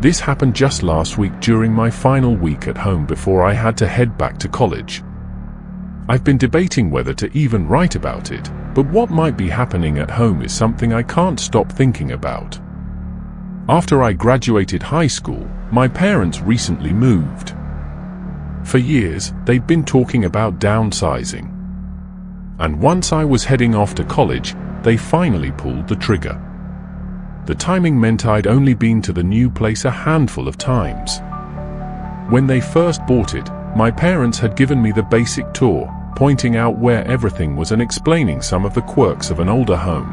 This happened just last week during my final week at home before I had to head back to college. I've been debating whether to even write about it, but what might be happening at home is something I can't stop thinking about. After I graduated high school, my parents recently moved. For years, they'd been talking about downsizing. And once I was heading off to college, they finally pulled the trigger. The timing meant I'd only been to the new place a handful of times. When they first bought it, my parents had given me the basic tour, pointing out where everything was and explaining some of the quirks of an older home.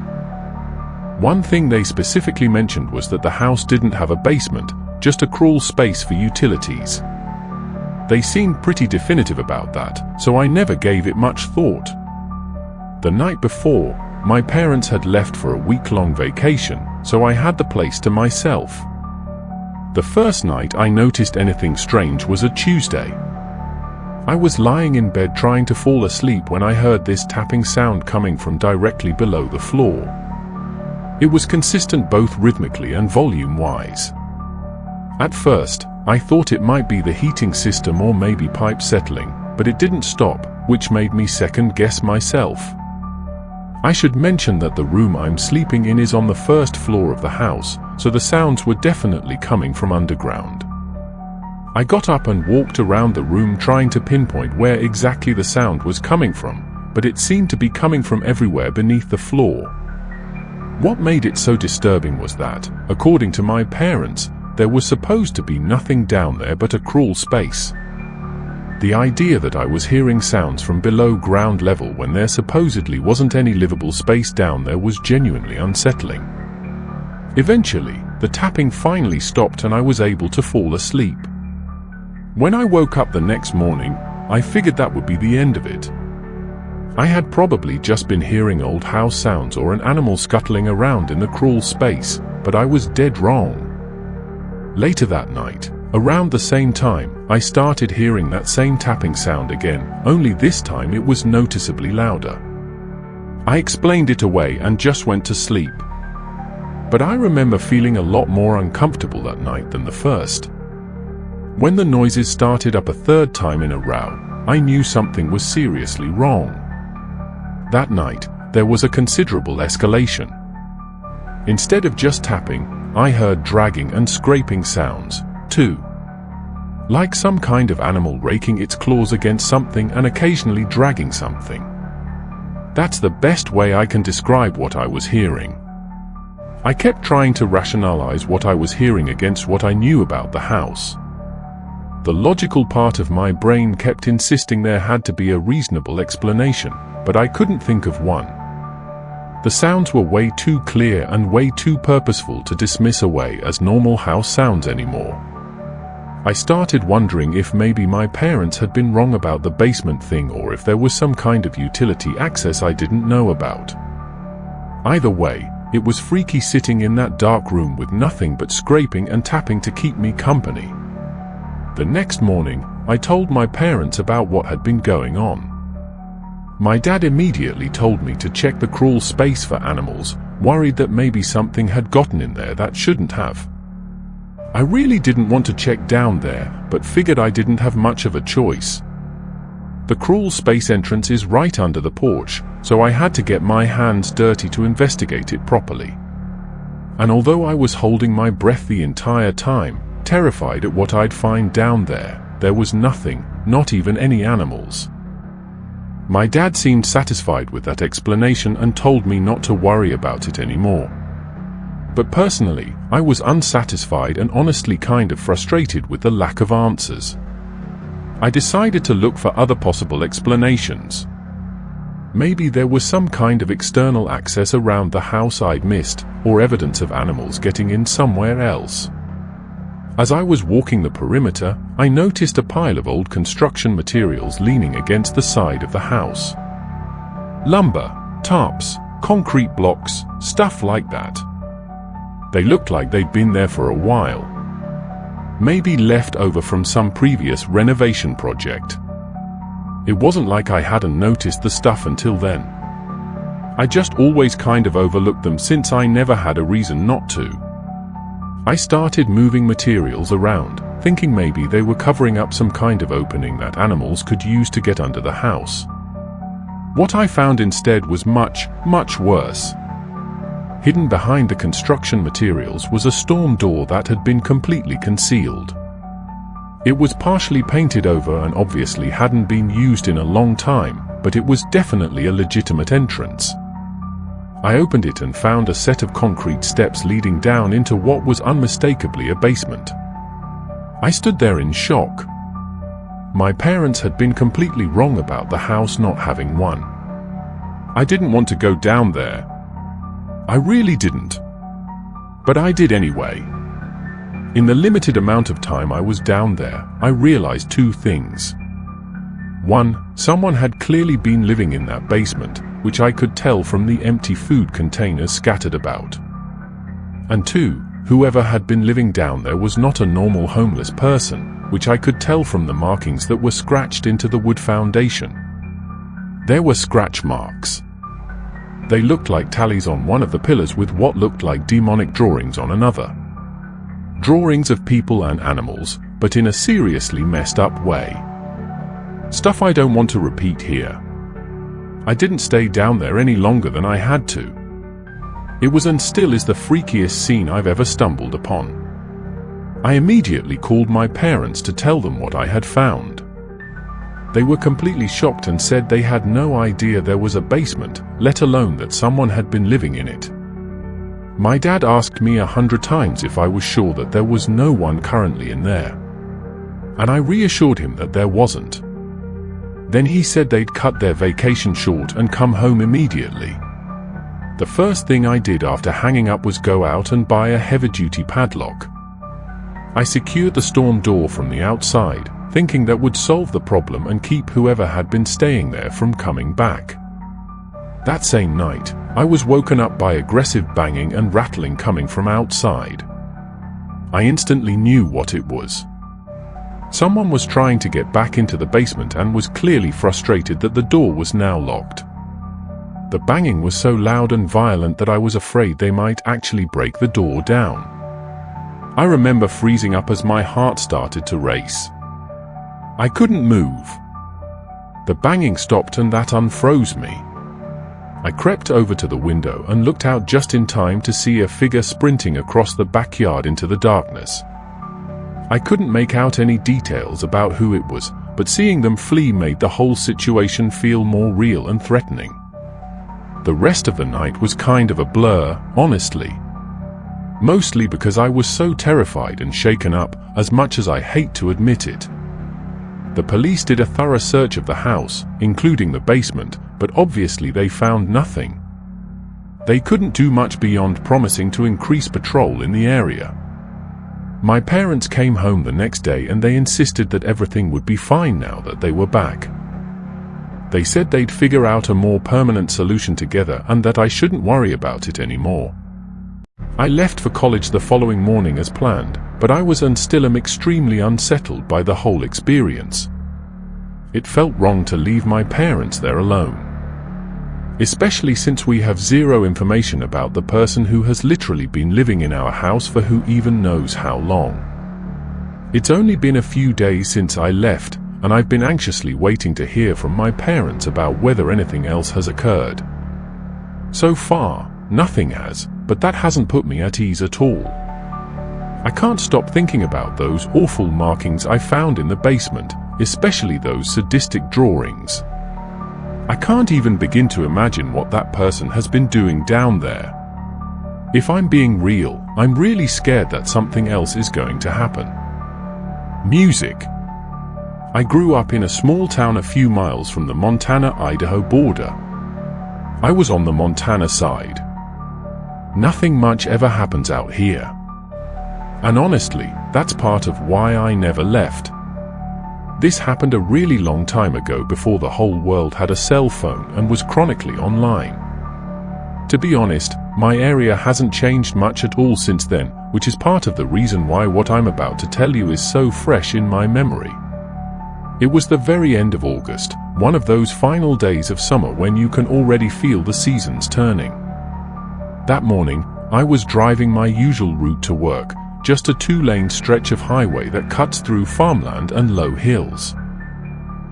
One thing they specifically mentioned was that the house didn't have a basement, just a crawl space for utilities. They seemed pretty definitive about that, so I never gave it much thought. The night before, my parents had left for a week-long vacation, so I had the place to myself. The first night I noticed anything strange was a Tuesday. I was lying in bed trying to fall asleep when I heard this tapping sound coming from directly below the floor. It was consistent both rhythmically and volume-wise. At first, I thought it might be the heating system or maybe pipes settling, but it didn't stop, which made me second-guess myself. I should mention that the room I'm sleeping in is on the first floor of the house, so the sounds were definitely coming from underground. I got up and walked around the room trying to pinpoint where exactly the sound was coming from, but it seemed to be coming from everywhere beneath the floor. What made it so disturbing was that, according to my parents, there was supposed to be nothing down there but a crawl space. The idea that I was hearing sounds from below ground level when there supposedly wasn't any livable space down there was genuinely unsettling. Eventually, the tapping finally stopped and I was able to fall asleep. When I woke up the next morning, I figured that would be the end of it. I had probably just been hearing old house sounds or an animal scuttling around in the crawl space, but I was dead wrong. Later that night, around the same time, I started hearing that same tapping sound again, only this time it was noticeably louder. I explained it away and just went to sleep. But I remember feeling a lot more uncomfortable that night than the first. When the noises started up a third time in a row, I knew something was seriously wrong. That night, there was a considerable escalation. Instead of just tapping, I heard dragging and scraping sounds, too. Like some kind of animal raking its claws against something and occasionally dragging something. That's the best way I can describe what I was hearing. I kept trying to rationalize what I was hearing against what I knew about the house. The logical part of my brain kept insisting there had to be a reasonable explanation, but I couldn't think of one. The sounds were way too clear and way too purposeful to dismiss away as normal house sounds anymore. I started wondering if maybe my parents had been wrong about the basement thing or if there was some kind of utility access I didn't know about. Either way, it was freaky sitting in that dark room with nothing but scraping and tapping to keep me company. The next morning, I told my parents about what had been going on. My dad immediately told me to check the crawl space for animals, worried that maybe something had gotten in there that shouldn't have. I really didn't want to check down there, but figured I didn't have much of a choice. The crawl space entrance is right under the porch, so I had to get my hands dirty to investigate it properly. And although I was holding my breath the entire time, terrified at what I'd find down there was nothing, not even any animals. My dad seemed satisfied with that explanation and told me not to worry about it anymore. But personally, I was unsatisfied and honestly kind of frustrated with the lack of answers. I decided to look for other possible explanations. Maybe there was some kind of external access around the house I'd missed, or evidence of animals getting in somewhere else. As I was walking the perimeter, I noticed a pile of old construction materials leaning against the side of the house. Lumber, tarps, concrete blocks, stuff like that. They looked like they'd been there for a while. Maybe left over from some previous renovation project. It wasn't like I hadn't noticed the stuff until then. I just always kind of overlooked them since I never had a reason not to. I started moving materials around, thinking maybe they were covering up some kind of opening that animals could use to get under the house. What I found instead was much, much worse. Hidden behind the construction materials was a storm door that had been completely concealed. It was partially painted over and obviously hadn't been used in a long time, but it was definitely a legitimate entrance. I opened it and found a set of concrete steps leading down into what was unmistakably a basement. I stood there in shock. My parents had been completely wrong about the house not having one. I didn't want to go down there. I really didn't. But I did anyway. In the limited amount of time I was down there, I realized two things. One, someone had clearly been living in that basement, which I could tell from the empty food containers scattered about. And two, whoever had been living down there was not a normal homeless person, which I could tell from the markings that were scratched into the wood foundation. There were scratch marks. They looked like tallies on one of the pillars with what looked like demonic drawings on another. Drawings of people and animals, but in a seriously messed up way. Stuff I don't want to repeat here. I didn't stay down there any longer than I had to. It was and still is the freakiest scene I've ever stumbled upon. I immediately called my parents to tell them what I had found. They were completely shocked and said they had no idea there was a basement, let alone that someone had been living in it. My dad asked me 100 times if I was sure that there was no one currently in there. And I reassured him that there wasn't. Then he said they'd cut their vacation short and come home immediately. The first thing I did after hanging up was go out and buy a heavy-duty padlock. I secured the storm door from the outside, thinking that would solve the problem and keep whoever had been staying there from coming back. That same night, I was woken up by aggressive banging and rattling coming from outside. I instantly knew what it was. Someone was trying to get back into the basement and was clearly frustrated that the door was now locked. The banging was so loud and violent that I was afraid they might actually break the door down. I remember freezing up as my heart started to race. I couldn't move. The banging stopped and that unfroze me. I crept over to the window and looked out just in time to see a figure sprinting across the backyard into the darkness. I couldn't make out any details about who it was, but seeing them flee made the whole situation feel more real and threatening. The rest of the night was kind of a blur, honestly. Mostly because I was so terrified and shaken up, as much as I hate to admit it. The police did a thorough search of the house, including the basement, but obviously they found nothing. They couldn't do much beyond promising to increase patrol in the area. My parents came home the next day and they insisted that everything would be fine now that they were back. They said they'd figure out a more permanent solution together and that I shouldn't worry about it anymore. I left for college the following morning as planned, but I was and still am extremely unsettled by the whole experience. It felt wrong to leave my parents there alone. Especially since we have zero information about the person who has literally been living in our house for who even knows how long. It's only been a few days since I left, and I've been anxiously waiting to hear from my parents about whether anything else has occurred. So far, nothing has, but that hasn't put me at ease at all. I can't stop thinking about those awful markings I found in the basement, especially those sadistic drawings. I can't even begin to imagine what that person has been doing down there. If I'm being real, I'm really scared that something else is going to happen. Music. I grew up in a small town a few miles from the Montana-Idaho border. I was on the Montana side. Nothing much ever happens out here. And honestly, that's part of why I never left. This happened a really long time ago before the whole world had a cell phone and was chronically online. To be honest, my area hasn't changed much at all since then, which is part of the reason why what I'm about to tell you is so fresh in my memory. It was the very end of August, one of those final days of summer when you can already feel the seasons turning. That morning, I was driving my usual route to work, just a 2-lane stretch of highway that cuts through farmland and low hills.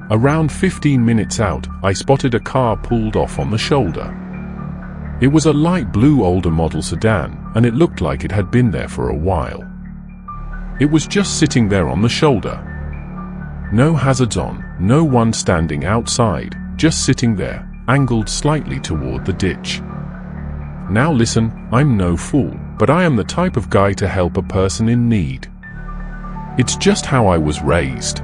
Around 15 minutes out, I spotted a car pulled off on the shoulder. It was a light blue older model sedan, and it looked like it had been there for a while. It was just sitting there on the shoulder. No hazards on, no one standing outside, just sitting there, angled slightly toward the ditch. Now listen, I'm no fool, but I am the type of guy to help a person in need. It's just how I was raised.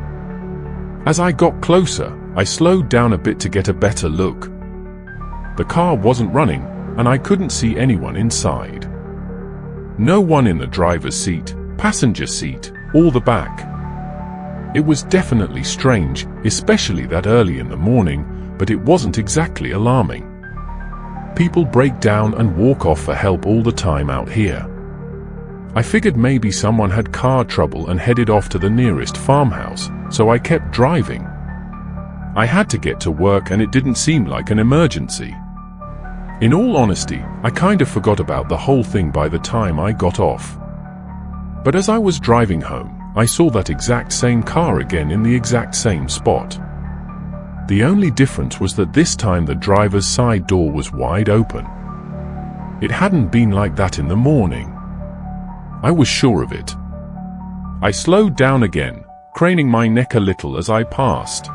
As I got closer, I slowed down a bit to get a better look. The car wasn't running, and I couldn't see anyone inside. No one in the driver's seat, passenger seat, or the back. It was definitely strange, especially that early in the morning, but it wasn't exactly alarming. People break down and walk off for help all the time out here. I figured maybe someone had car trouble and headed off to the nearest farmhouse, so I kept driving. I had to get to work and it didn't seem like an emergency. In all honesty, I kind of forgot about the whole thing by the time I got off. But as I was driving home, I saw that exact same car again in the exact same spot. The only difference was that this time the driver's side door was wide open. It hadn't been like that in the morning. I was sure of it. I slowed down again, craning my neck a little as I passed.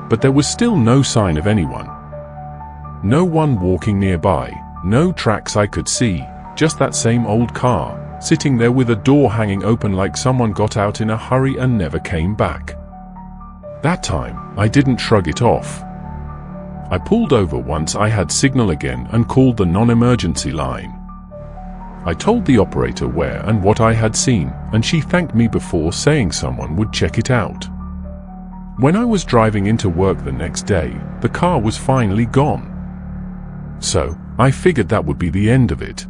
But there was still no sign of anyone. No one walking nearby, no tracks I could see, just that same old car, sitting there with a door hanging open like someone got out in a hurry and never came back. That time, I didn't shrug it off. I pulled over once I had signal again and called the non-emergency line. I told the operator where and what I had seen, and she thanked me before saying someone would check it out. When I was driving into work the next day, the car was finally gone. So, I figured that would be the end of it.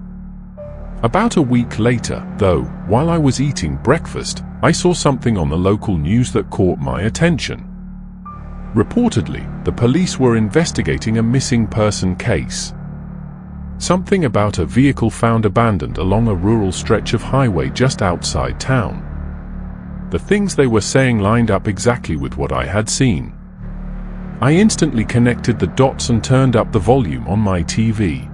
About a week later, though, while I was eating breakfast, I saw something on the local news that caught my attention. Reportedly, the police were investigating a missing person case. Something about a vehicle found abandoned along a rural stretch of highway just outside town. The things they were saying lined up exactly with what I had seen. I instantly connected the dots and turned up the volume on my TV.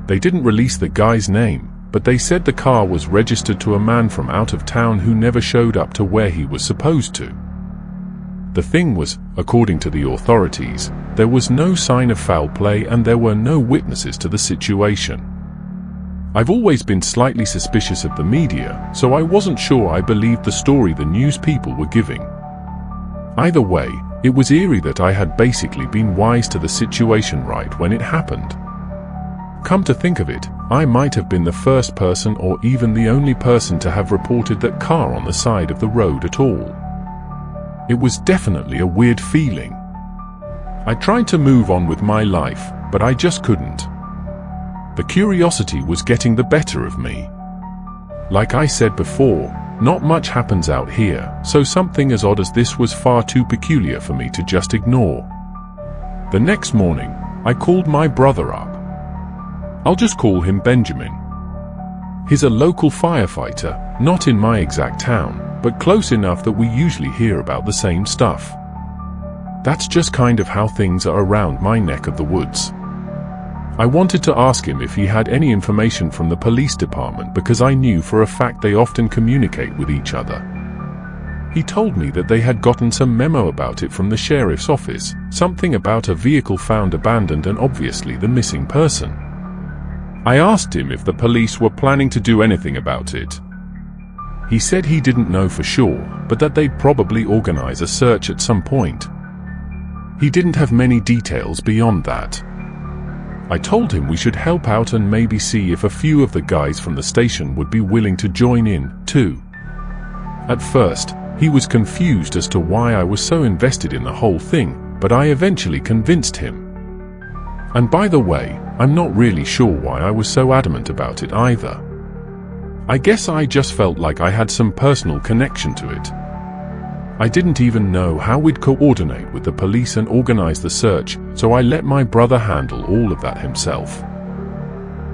They didn't release the guy's name, but they said the car was registered to a man from out of town who never showed up to where he was supposed to. The thing was, according to the authorities, there was no sign of foul play and there were no witnesses to the situation. I've always been slightly suspicious of the media, so I wasn't sure I believed the story the news people were giving. Either way, it was eerie that I had basically been wise to the situation right when it happened. Come to think of it, I might have been the first person or even the only person to have reported that car on the side of the road at all. It was definitely a weird feeling. I tried to move on with my life, but I just couldn't. The curiosity was getting the better of me. Like I said before, not much happens out here, so something as odd as this was far too peculiar for me to just ignore. The next morning, I called my brother up. I'll just call him Benjamin. He's a local firefighter, not in my exact town, but close enough that we usually hear about the same stuff. That's just kind of how things are around my neck of the woods. I wanted to ask him if he had any information from the police department because I knew for a fact they often communicate with each other. He told me that they had gotten some memo about it from the sheriff's office, something about a vehicle found abandoned and obviously the missing person. I asked him if the police were planning to do anything about it. He said he didn't know for sure, but that they'd probably organize a search at some point. He didn't have many details beyond that. I told him we should help out and maybe see if a few of the guys from the station would be willing to join in, too. At first, he was confused as to why I was so invested in the whole thing, but I eventually convinced him. And by the way, I'm not really sure why I was so adamant about it either. I guess I just felt like I had some personal connection to it. I didn't even know how we'd coordinate with the police and organize the search, so I let my brother handle all of that himself.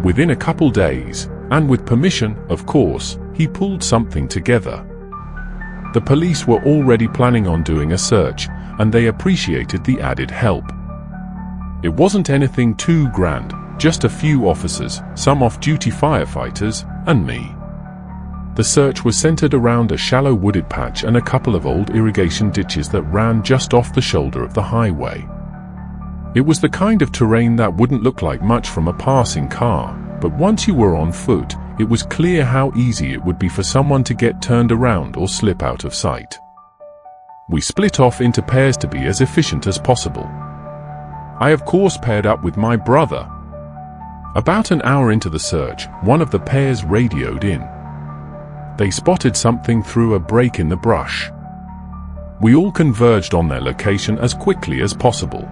Within a couple days, and with permission, of course, he pulled something together. The police were already planning on doing a search, and they appreciated the added help. It wasn't anything too grand, just a few officers, some off-duty firefighters, and me. The search was centered around a shallow wooded patch and a couple of old irrigation ditches that ran just off the shoulder of the highway. It was the kind of terrain that wouldn't look like much from a passing car, but once you were on foot, it was clear how easy it would be for someone to get turned around or slip out of sight. We split off into pairs to be as efficient as possible. I of course paired up with my brother. About an hour into the search, one of the pairs radioed in. They spotted something through a break in the brush. We all converged on their location as quickly as possible.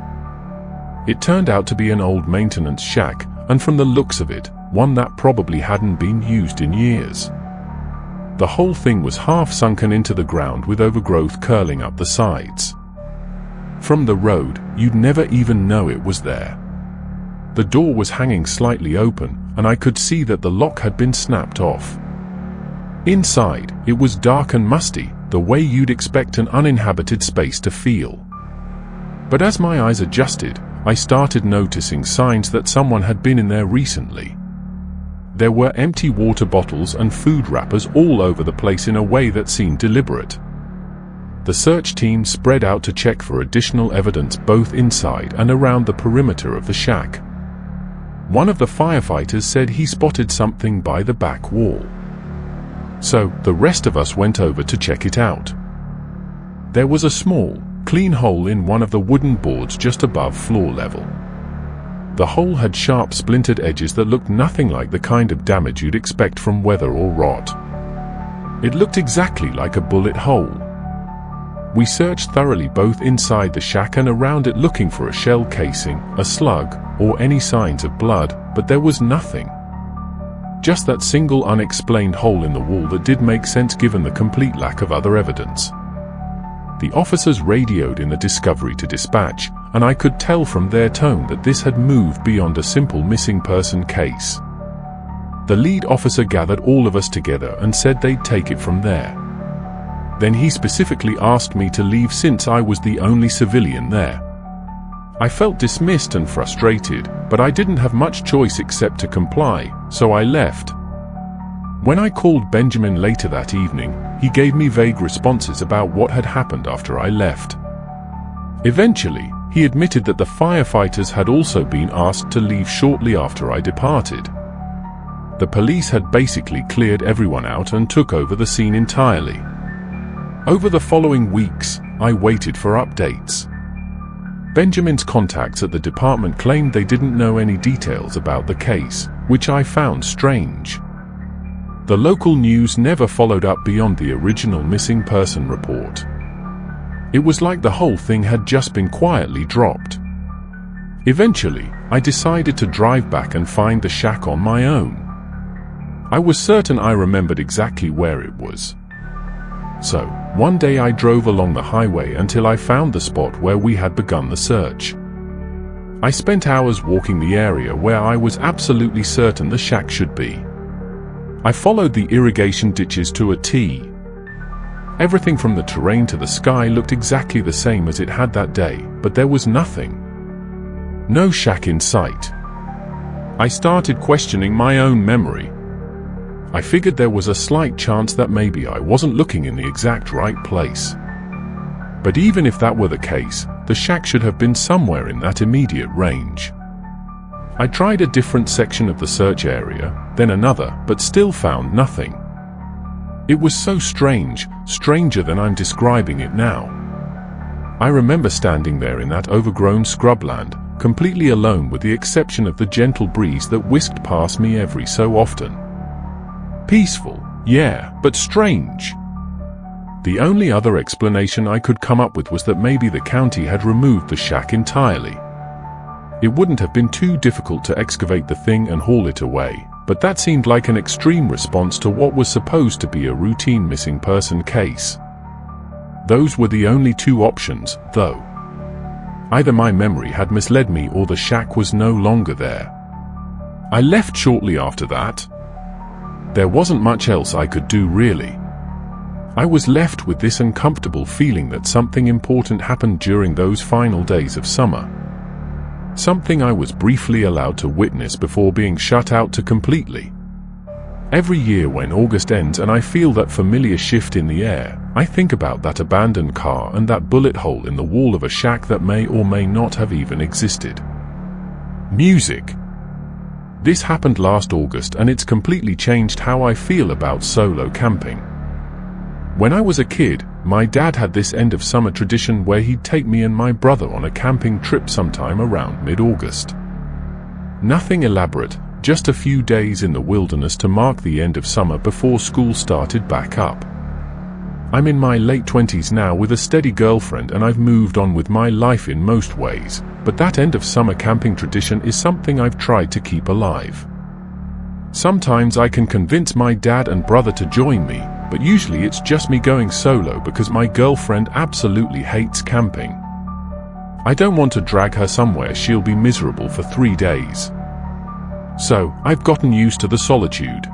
It turned out to be an old maintenance shack, and from the looks of it, one that probably hadn't been used in years. The whole thing was half sunken into the ground with overgrowth curling up the sides. From the road, you'd never even know it was there. The door was hanging slightly open, and I could see that the lock had been snapped off. Inside, it was dark and musty, the way you'd expect an uninhabited space to feel. But as my eyes adjusted, I started noticing signs that someone had been in there recently. There were empty water bottles and food wrappers all over the place in a way that seemed deliberate. The search team spread out to check for additional evidence both inside and around the perimeter of the shack. One of the firefighters said he spotted something by the back wall. So, the rest of us went over to check it out. There was a small, clean hole in one of the wooden boards just above floor level. The hole had sharp splintered edges that looked nothing like the kind of damage you'd expect from weather or rot. It looked exactly like a bullet hole. We searched thoroughly both inside the shack and around it looking for a shell casing, a slug, or any signs of blood, but there was nothing. Just that single unexplained hole in the wall that did make sense given the complete lack of other evidence. The officers radioed in the discovery to dispatch, and I could tell from their tone that this had moved beyond a simple missing person case. The lead officer gathered all of us together and said they'd take it from there. Then he specifically asked me to leave since I was the only civilian there. I felt dismissed and frustrated, but I didn't have much choice except to comply, so I left. When I called Benjamin later that evening, he gave me vague responses about what had happened after I left. Eventually, he admitted that the firefighters had also been asked to leave shortly after I departed. The police had basically cleared everyone out and took over the scene entirely. Over the following weeks, I waited for updates. Benjamin's contacts at the department claimed they didn't know any details about the case, which I found strange. The local news never followed up beyond the original missing person report. It was like the whole thing had just been quietly dropped. Eventually, I decided to drive back and find the shack on my own. I was certain I remembered exactly where it was. So, one day I drove along the highway until I found the spot where we had begun the search. I spent hours walking the area where I was absolutely certain the shack should be. I followed the irrigation ditches to a T. Everything from the terrain to the sky looked exactly the same as it had that day, but there was nothing. No shack in sight. I started questioning my own memory. I figured there was a slight chance that maybe I wasn't looking in the exact right place. But even if that were the case, the shack should have been somewhere in that immediate range. I tried a different section of the search area, then another, but still found nothing. It was so strange, stranger than I'm describing it now. I remember standing there in that overgrown scrubland, completely alone with the exception of the gentle breeze that whisked past me every so often. Peaceful, yeah, but strange. The only other explanation I could come up with was that maybe the county had removed the shack entirely. It wouldn't have been too difficult to excavate the thing and haul it away, but that seemed like an extreme response to what was supposed to be a routine missing person case. Those were the only two options, though. Either my memory had misled me or the shack was no longer there. I left shortly after that. There wasn't much else I could do really. I was left with this uncomfortable feeling that something important happened during those final days of summer. Something I was briefly allowed to witness before being shut out to completely. Every year when August ends and I feel that familiar shift in the air, I think about that abandoned car and that bullet hole in the wall of a shack that may or may not have even existed. Music. This happened last August and it's completely changed how I feel about solo camping. When I was a kid, my dad had this end of summer tradition where he'd take me and my brother on a camping trip sometime around mid-August. Nothing elaborate, just a few days in the wilderness to mark the end of summer before school started back up. I'm in my late 20s now with a steady girlfriend and I've moved on with my life in most ways, but that end of summer camping tradition is something I've tried to keep alive. Sometimes I can convince my dad and brother to join me, but usually it's just me going solo because my girlfriend absolutely hates camping. I don't want to drag her somewhere she'll be miserable for 3 days. So, I've gotten used to the solitude.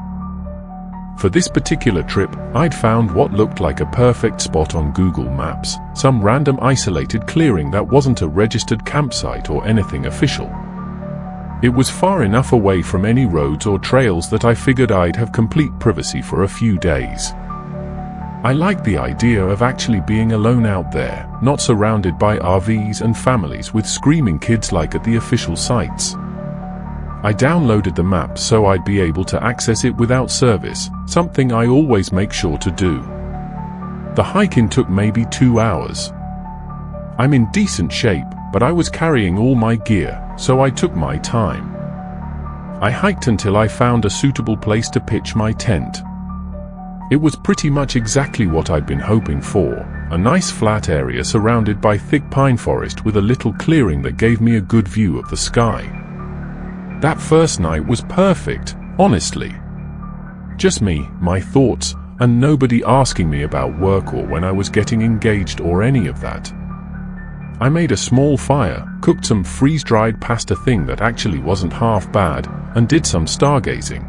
For this particular trip, I'd found what looked like a perfect spot on Google Maps, some random isolated clearing that wasn't a registered campsite or anything official. It was far enough away from any roads or trails that I figured I'd have complete privacy for a few days. I liked the idea of actually being alone out there, not surrounded by RVs and families with screaming kids like at the official sites. I downloaded the map so I'd be able to access it without service, something I always make sure to do. The hike-in took maybe 2 hours. I'm in decent shape, but I was carrying all my gear, so I took my time. I hiked until I found a suitable place to pitch my tent. It was pretty much exactly what I'd been hoping for, a nice flat area surrounded by thick pine forest with a little clearing that gave me a good view of the sky. That first night was perfect, honestly. Just me, my thoughts, and nobody asking me about work or when I was getting engaged or any of that. I made a small fire, cooked some freeze-dried pasta thing that actually wasn't half bad, and did some stargazing.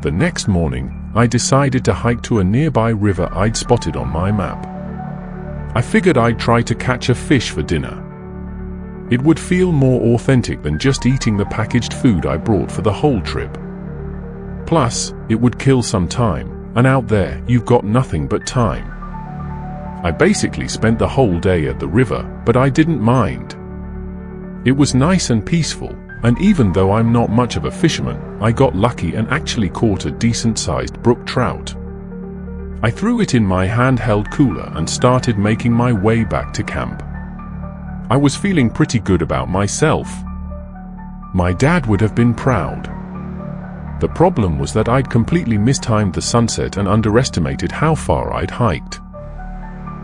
The next morning, I decided to hike to a nearby river I'd spotted on my map. I figured I'd try to catch a fish for dinner. It would feel more authentic than just eating the packaged food I brought for the whole trip. Plus, it would kill some time, and out there, you've got nothing but time. I basically spent the whole day at the river, but I didn't mind. It was nice and peaceful, and even though I'm not much of a fisherman, I got lucky and actually caught a decent-sized brook trout. I threw it in my handheld cooler and started making my way back to camp. I was feeling pretty good about myself. My dad would have been proud. The problem was that I'd completely mistimed the sunset and underestimated how far I'd hiked.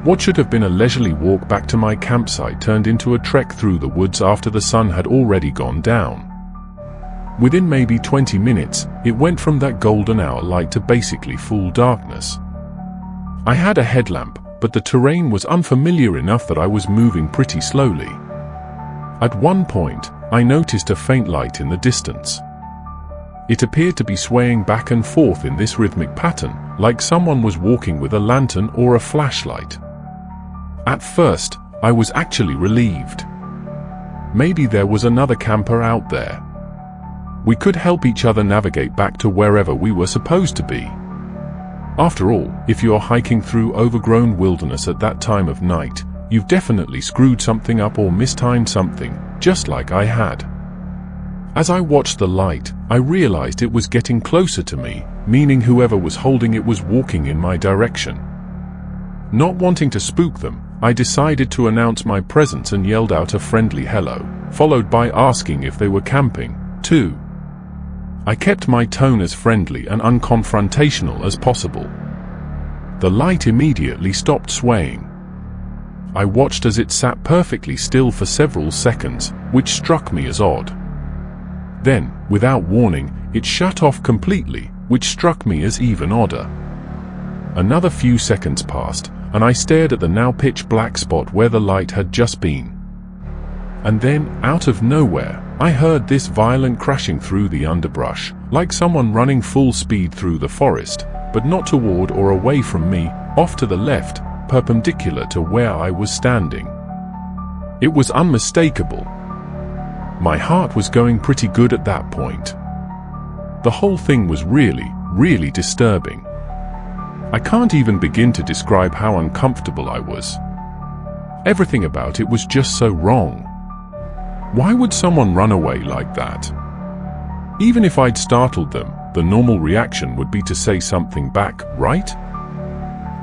What should have been a leisurely walk back to my campsite turned into a trek through the woods after the sun had already gone down. Within maybe 20 minutes, it went from that golden hour light to basically full darkness. I had a headlamp, but the terrain was unfamiliar enough that I was moving pretty slowly. At one point, I noticed a faint light in the distance. It appeared to be swaying back and forth in this rhythmic pattern, like someone was walking with a lantern or a flashlight. At first, I was actually relieved. Maybe there was another camper out there. We could help each other navigate back to wherever we were supposed to be. After all, if you're hiking through overgrown wilderness at that time of night, you've definitely screwed something up or mistimed something, just like I had. As I watched the light, I realized it was getting closer to me, meaning whoever was holding it was walking in my direction. Not wanting to spook them, I decided to announce my presence and yelled out a friendly hello, followed by asking if they were camping, too. I kept my tone as friendly and unconfrontational as possible. The light immediately stopped swaying. I watched as it sat perfectly still for several seconds, which struck me as odd. Then, without warning, it shut off completely, which struck me as even odder. Another few seconds passed, and I stared at the now pitch black spot where the light had just been. And then, out of nowhere, I heard this violent crashing through the underbrush, like someone running full speed through the forest, but not toward or away from me, off to the left, perpendicular to where I was standing. It was unmistakable. My heart was going pretty good at that point. The whole thing was really disturbing. I can't even begin to describe how uncomfortable I was. Everything about it was just so wrong. Why would someone run away like that? Even if I'd startled them, the normal reaction would be to say something back, right?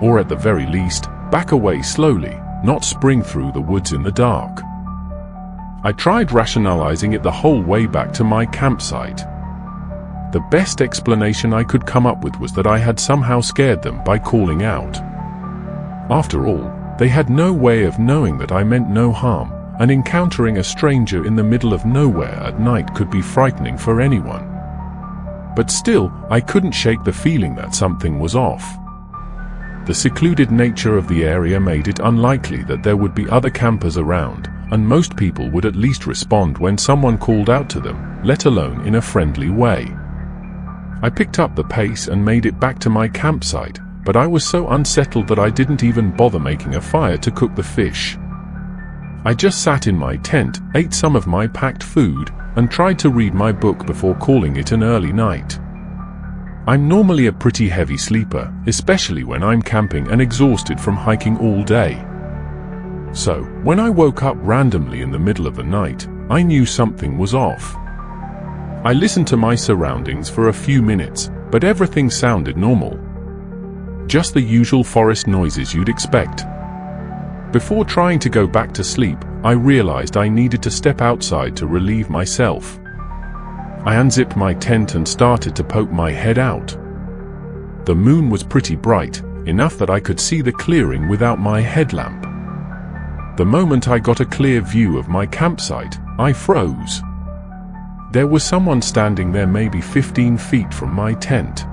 Or at the very least, back away slowly, not spring through the woods in the dark. I tried rationalizing it the whole way back to my campsite. The best explanation I could come up with was that I had somehow scared them by calling out. After all, they had no way of knowing that I meant no harm, and encountering a stranger in the middle of nowhere at night could be frightening for anyone. But still, I couldn't shake the feeling that something was off. The secluded nature of the area made it unlikely that there would be other campers around, and most people would at least respond when someone called out to them, let alone in a friendly way. I picked up the pace and made it back to my campsite, but I was so unsettled that I didn't even bother making a fire to cook the fish. I just sat in my tent, ate some of my packed food, and tried to read my book before calling it an early night. I'm normally a pretty heavy sleeper, especially when I'm camping and exhausted from hiking all day. So, when I woke up randomly in the middle of the night, I knew something was off. I listened to my surroundings for a few minutes, but everything sounded normal. Just the usual forest noises you'd expect. Before trying to go back to sleep, I realized I needed to step outside to relieve myself. I unzipped my tent and started to poke my head out. The moon was pretty bright, enough that I could see the clearing without my headlamp. The moment I got a clear view of my campsite, I froze. There was someone standing there maybe 15 feet from my tent.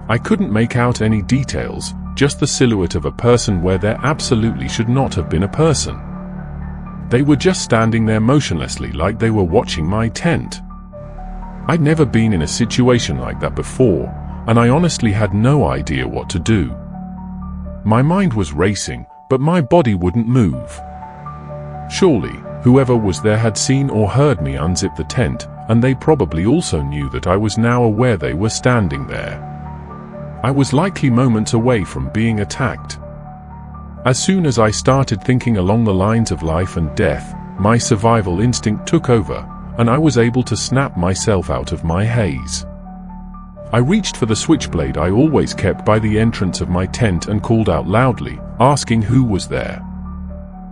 I couldn't make out any details, just the silhouette of a person where there absolutely should not have been a person. They were just standing there motionlessly like they were watching my tent. I'd never been in a situation like that before, and I honestly had no idea what to do. My mind was racing, but my body wouldn't move. Surely, whoever was there had seen or heard me unzip the tent, and they probably also knew that I was now aware they were standing there. I was likely moments away from being attacked. As soon as I started thinking along the lines of life and death, my survival instinct took over, and I was able to snap myself out of my haze. I reached for the switchblade I always kept by the entrance of my tent and called out loudly, asking who was there.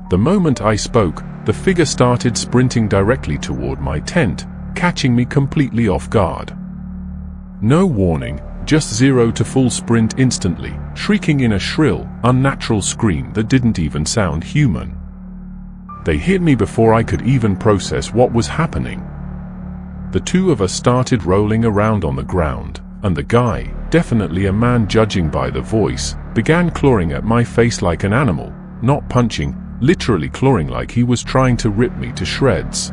The moment I spoke, the figure started sprinting directly toward my tent, catching me completely off guard. No warning, just 0 to full sprint instantly, shrieking in a shrill, unnatural scream that didn't even sound human. They hit me before I could even process what was happening. The two of us started rolling around on the ground, and the guy, definitely a man judging by the voice, began clawing at my face like an animal, not punching, literally clawing like he was trying to rip me to shreds.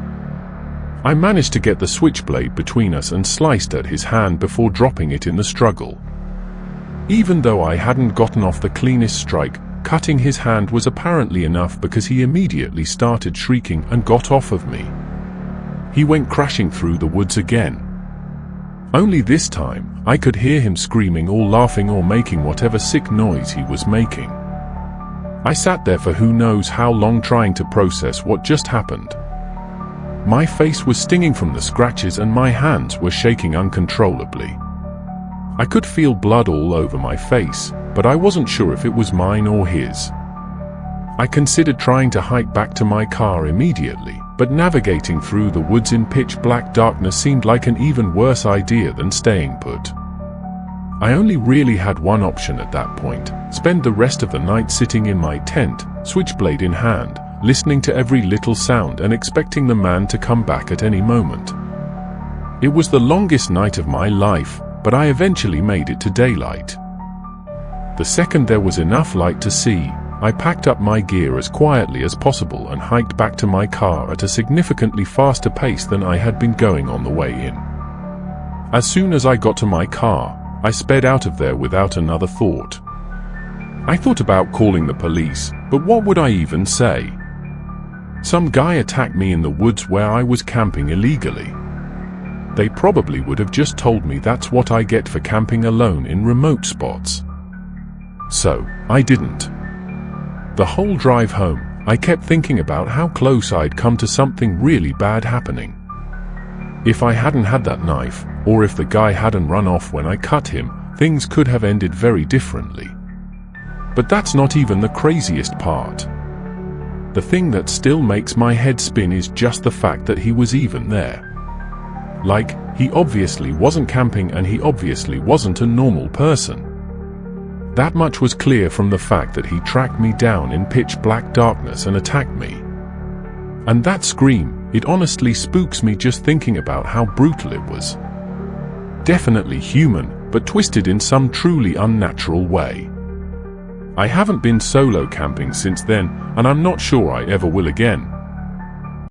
I managed to get the switchblade between us and sliced at his hand before dropping it in the struggle. Even though I hadn't gotten off the cleanest strike, cutting his hand was apparently enough because he immediately started shrieking and got off of me. He went crashing through the woods again. Only this time, I could hear him screaming or laughing or making whatever sick noise he was making. I sat there for who knows how long trying to process what just happened. My face was stinging from the scratches and my hands were shaking uncontrollably. I could feel blood all over my face, but I wasn't sure if it was mine or his. I considered trying to hike back to my car immediately, but navigating through the woods in pitch black darkness seemed like an even worse idea than staying put. I only really had one option at that point: spend the rest of the night sitting in my tent, switchblade in hand, listening to every little sound and expecting the man to come back at any moment. It was the longest night of my life, but I eventually made it to daylight. The second there was enough light to see, I packed up my gear as quietly as possible and hiked back to my car at a significantly faster pace than I had been going on the way in. As soon as I got to my car, I sped out of there without another thought. I thought about calling the police, but what would I even say? Some guy attacked me in the woods where I was camping illegally. They probably would have just told me that's what I get for camping alone in remote spots. So, I didn't. The whole drive home, I kept thinking about how close I'd come to something really bad happening. If I hadn't had that knife, or if the guy hadn't run off when I cut him, things could have ended very differently. But that's not even the craziest part. The thing that still makes my head spin is just the fact that he was even there. Like, he obviously wasn't camping and he obviously wasn't a normal person. That much was clear from the fact that he tracked me down in pitch black darkness and attacked me. And that scream, it honestly spooks me just thinking about how brutal it was. Definitely human, but twisted in some truly unnatural way. I haven't been solo camping since then, and I'm not sure I ever will again.